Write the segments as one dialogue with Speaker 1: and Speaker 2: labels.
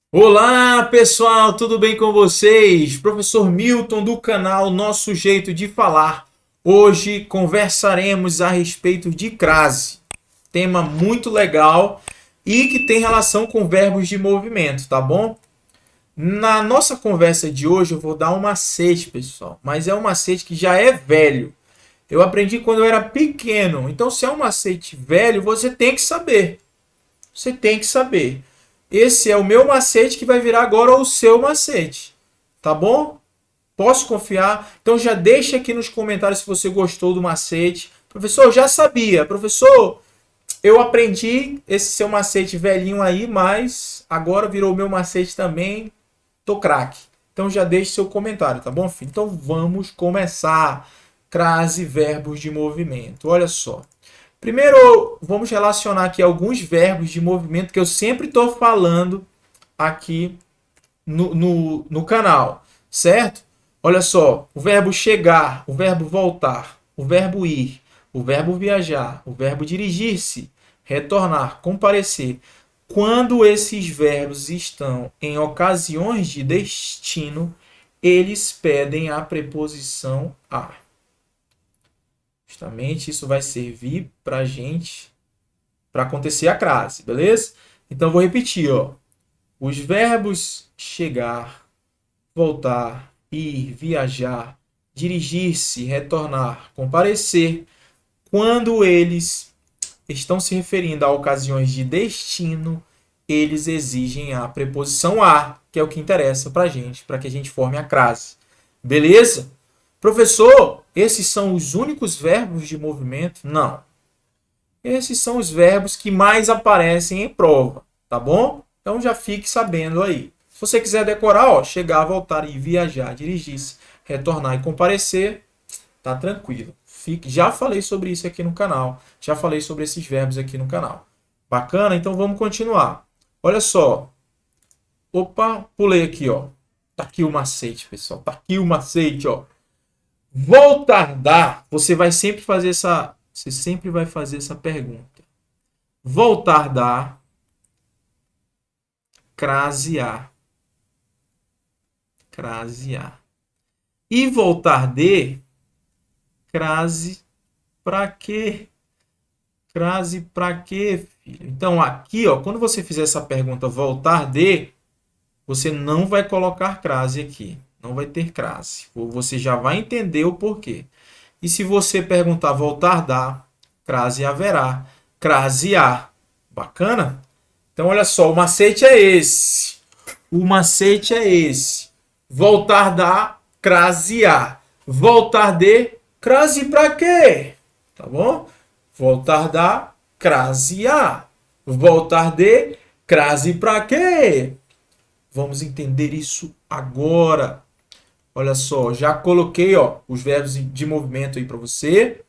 Speaker 1: Olá, pessoal, tudo bem com vocês? Professor Milton do canal Nosso Jeito de Falar. Hoje conversaremos a respeito de crase, tema muito legal e que tem relação com verbos de movimento, tá bom? Na nossa conversa de hoje eu vou dar um macete, pessoal, mas é um macete que já é velho. Eu aprendi quando eu era pequeno, então se é um macete velho, você tem que saber. Você tem que saber. Esse é o meu macete que vai virar agora o seu macete. Tá bom? Posso confiar? Então já deixa aqui nos comentários se você gostou do macete. Professor, eu já sabia. Professor, eu aprendi esse seu macete velhinho aí, mas agora virou o meu macete também. Tô craque. Então já deixe seu comentário, tá bom, filho? Então vamos começar. Crase, verbos de movimento. Olha só. Primeiro, vamos relacionar aqui alguns verbos de movimento que eu sempre estou falando aqui no canal, certo? Olha só, o verbo chegar, o verbo voltar, o verbo ir, o verbo viajar, o verbo dirigir-se, retornar, comparecer. Quando esses verbos estão em ocasiões de destino, eles pedem a preposição a. Justamente isso vai servir para gente, para acontecer a crase, beleza? Então vou repetir, ó. Os verbos chegar, voltar, ir, viajar, dirigir-se, retornar, comparecer, quando eles estão se referindo a ocasiões de destino, eles exigem a preposição a, que é o que interessa para gente, para que a gente forme a crase. Beleza? Professor, esses são os únicos verbos de movimento? Não. Esses são os verbos que mais aparecem em prova, tá bom? Então já fique sabendo aí. Se você quiser decorar, ó, chegar, voltar e viajar, dirigir-se, retornar e comparecer, tá tranquilo. Já falei sobre isso aqui no canal. Já falei sobre esses verbos aqui no canal. Bacana? Então vamos continuar. Olha só. Opa, pulei aqui, ó. Tá aqui o macete, pessoal. Tá aqui o macete, ó. Vou tardar. Você sempre vai fazer essa pergunta. Vou tardar, crasear, crasear. E voltar de, crase pra quê? Crase pra quê, filho? Então aqui, ó, quando você fizer essa pergunta voltar de, você não vai colocar crase aqui. Não vai ter crase. Você já vai entender o porquê. E se você perguntar voltar da, crase haverá, crasear. Bacana? Então olha só, o macete é esse. O macete é esse. Voltar da, crasear. Voltar de, crase pra quê? Tá bom? Voltar da, crasear. Voltar de, crase pra quê? Vamos entender isso agora. Olha só, já coloquei, ó, os verbos de movimento aí para você.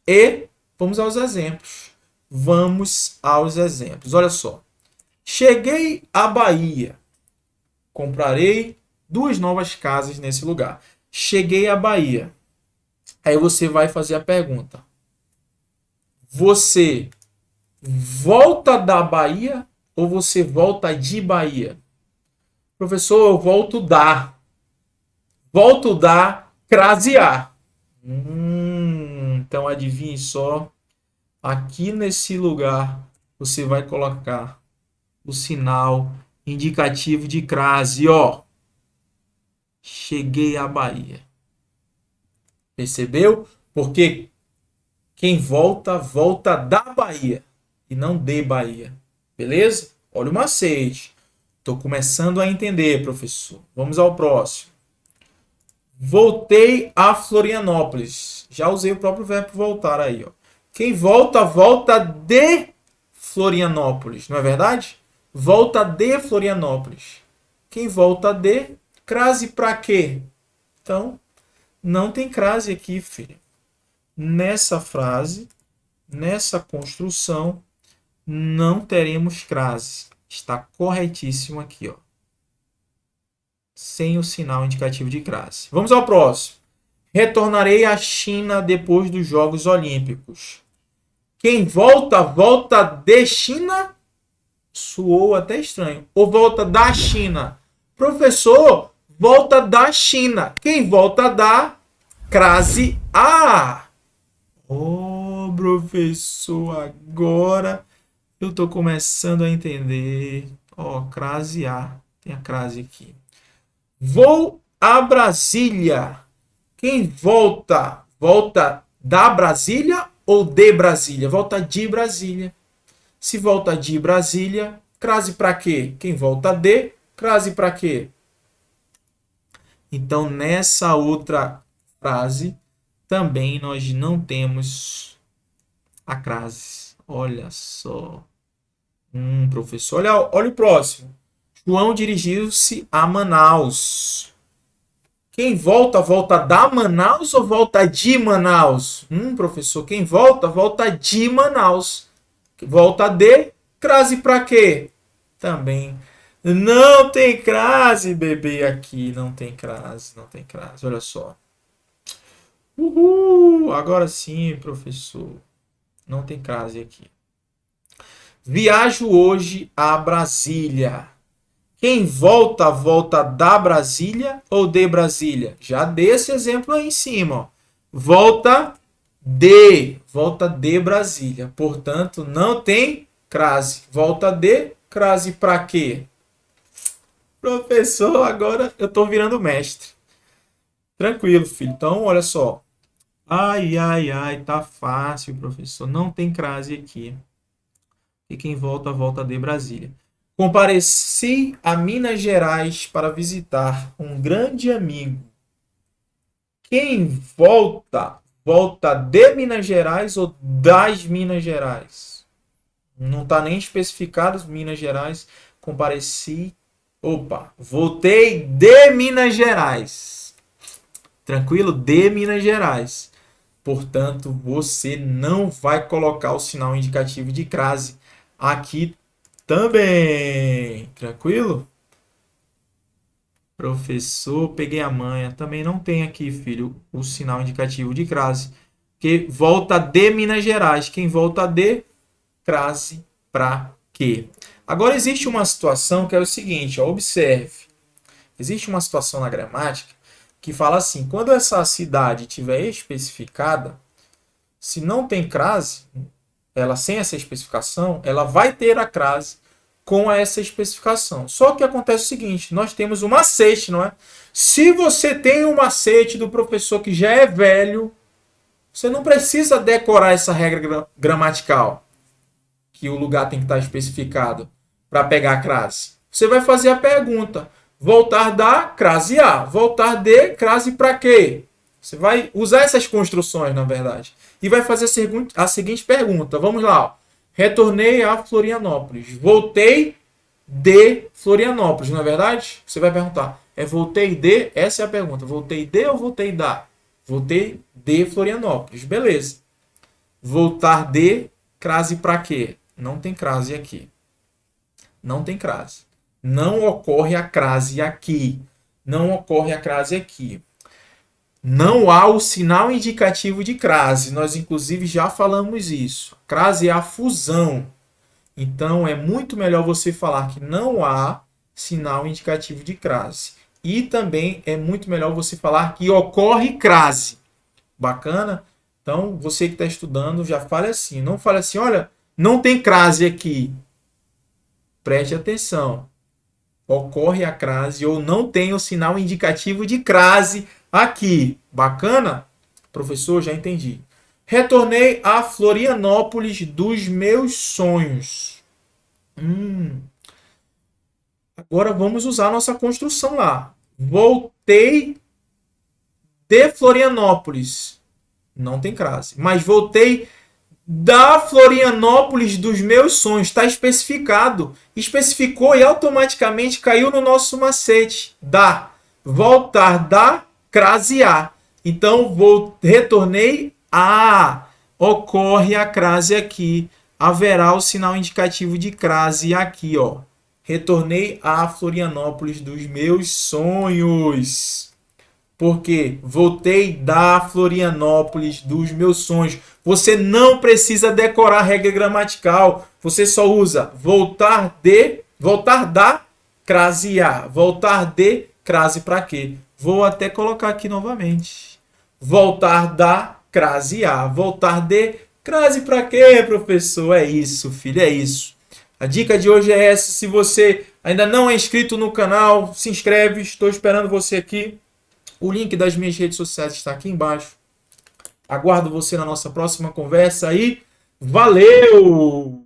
Speaker 1: E vamos aos exemplos. Vamos aos exemplos. Olha só. Cheguei à Bahia. Comprarei duas novas casas nesse lugar. Cheguei à Bahia. Aí você vai fazer a pergunta. Você volta da Bahia ou você volta de Bahia? Professor, eu volto da. Volto da crasear. Então adivinhe só. Aqui nesse lugar você vai colocar o sinal indicativo de crase, ó. Cheguei à Bahia. Percebeu? Porque quem volta, volta da Bahia e não de Bahia. Beleza? Olha o macete. Estou começando a entender, professor. Vamos ao próximo. Voltei a Florianópolis. Já usei o próprio verbo voltar aí, ó. Quem volta, volta de Florianópolis, não é verdade? Volta de Florianópolis. Quem volta de, crase pra quê? Então, não tem crase aqui, filho. Nessa frase, nessa construção, não teremos crase. Está corretíssimo aqui, ó. Sem o sinal indicativo de crase. Vamos ao próximo. Retornarei à China depois dos Jogos Olímpicos. Quem volta, volta de China? Soou até estranho. Ou volta da China? Professor, volta da China. Quem volta da? Crase A. Oh, professor, agora eu tô começando a entender. Ó, crase A. Tem a crase aqui. Vou a Brasília. Quem volta? Volta da Brasília ou de Brasília? Volta de Brasília. Se volta de Brasília, crase para quê? Quem volta de, crase para quê? Então, nessa outra frase, também nós não temos a crase. Olha só. Professor, olha o próximo. João dirigiu-se a Manaus. Quem volta, volta da Manaus ou volta de Manaus? Professor, quem volta, volta de Manaus. Volta de, crase para quê? Também não tem crase, bebê, aqui. Não tem crase, não tem crase. Olha só. Uhul! Agora sim, professor. Não tem crase aqui. Viajo hoje a Brasília. Quem volta, volta da Brasília ou de Brasília? Já dei esse exemplo aí em cima. Ó. Volta de Brasília. Portanto, não tem crase. Volta de, crase para quê? Professor, agora eu estou virando mestre. Tranquilo, filho. Então, olha só. Ai, ai, ai, tá fácil, professor. Não tem crase aqui. E quem volta, volta de Brasília. Compareci a Minas Gerais para visitar um grande amigo. Quem volta, volta de Minas Gerais ou das Minas Gerais? Não está nem especificado Minas Gerais. Compareci. Opa, voltei de Minas Gerais. Tranquilo? De Minas Gerais. Portanto, você não vai colocar o sinal indicativo de crase aqui também. Tranquilo? Professor, peguei a manha. Também não tem aqui, filho, o sinal indicativo de crase. Porque volta de Minas Gerais. Quem volta de, crase para quê? Agora, existe uma situação que é o seguinte, ó, observe. Existe uma situação na gramática que fala assim, quando essa cidade tiver especificada, se não tem crase, ela sem essa especificação, ela vai ter a crase com essa especificação. Só que acontece o seguinte, nós temos um macete, não é? Se você tem um macete do professor que já é velho, você não precisa decorar essa regra gramatical, que o lugar tem que estar especificado para pegar a crase. Você vai fazer a pergunta, voltar da, crase A, voltar de, crase para quê? Você vai usar essas construções, na verdade. E vai fazer a seguinte pergunta. Vamos lá. Ó. Retornei a Florianópolis. Voltei de Florianópolis, não é verdade? Você vai perguntar. Voltei de? Essa é a pergunta. Voltei de ou voltei da? Voltei de Florianópolis. Beleza. Voltar de, crase para quê? Não tem crase aqui. Não tem crase. Não ocorre a crase aqui. Não ocorre a crase aqui. Não há o sinal indicativo de crase. Nós, inclusive, já falamos isso. Crase é a fusão. Então, é muito melhor você falar que não há sinal indicativo de crase. E também é muito melhor você falar que ocorre crase. Bacana? Então, você que está estudando, já fale assim. Não fale assim, olha, não tem crase aqui. Preste atenção. Ocorre a crase ou não tem o sinal indicativo de crase aqui. Bacana? Professor, já entendi. Retornei a Florianópolis dos meus sonhos. Agora vamos usar a nossa construção lá. Voltei de Florianópolis. Não tem crase. Mas voltei da Florianópolis dos meus sonhos. Está especificado. Especificou e automaticamente caiu no nosso macete. Da. Voltar da, crase A. Então, retornei a. Ocorre a crase aqui. Haverá o sinal indicativo de crase aqui, ó. Retornei a Florianópolis dos meus sonhos. porque voltei da Florianópolis dos meus sonhos. Você não precisa decorar regra gramatical. Você só usa voltar da, crase a. Voltar de, crase para quê? Vou até colocar aqui novamente. Voltar da, crase a. Voltar de, crase para quê, professor? É isso, filho, é isso. A dica de hoje é essa. Se você ainda não é inscrito no canal, se inscreve. Estou esperando você aqui. O link das minhas redes sociais está aqui embaixo. Aguardo você na nossa próxima conversa e valeu!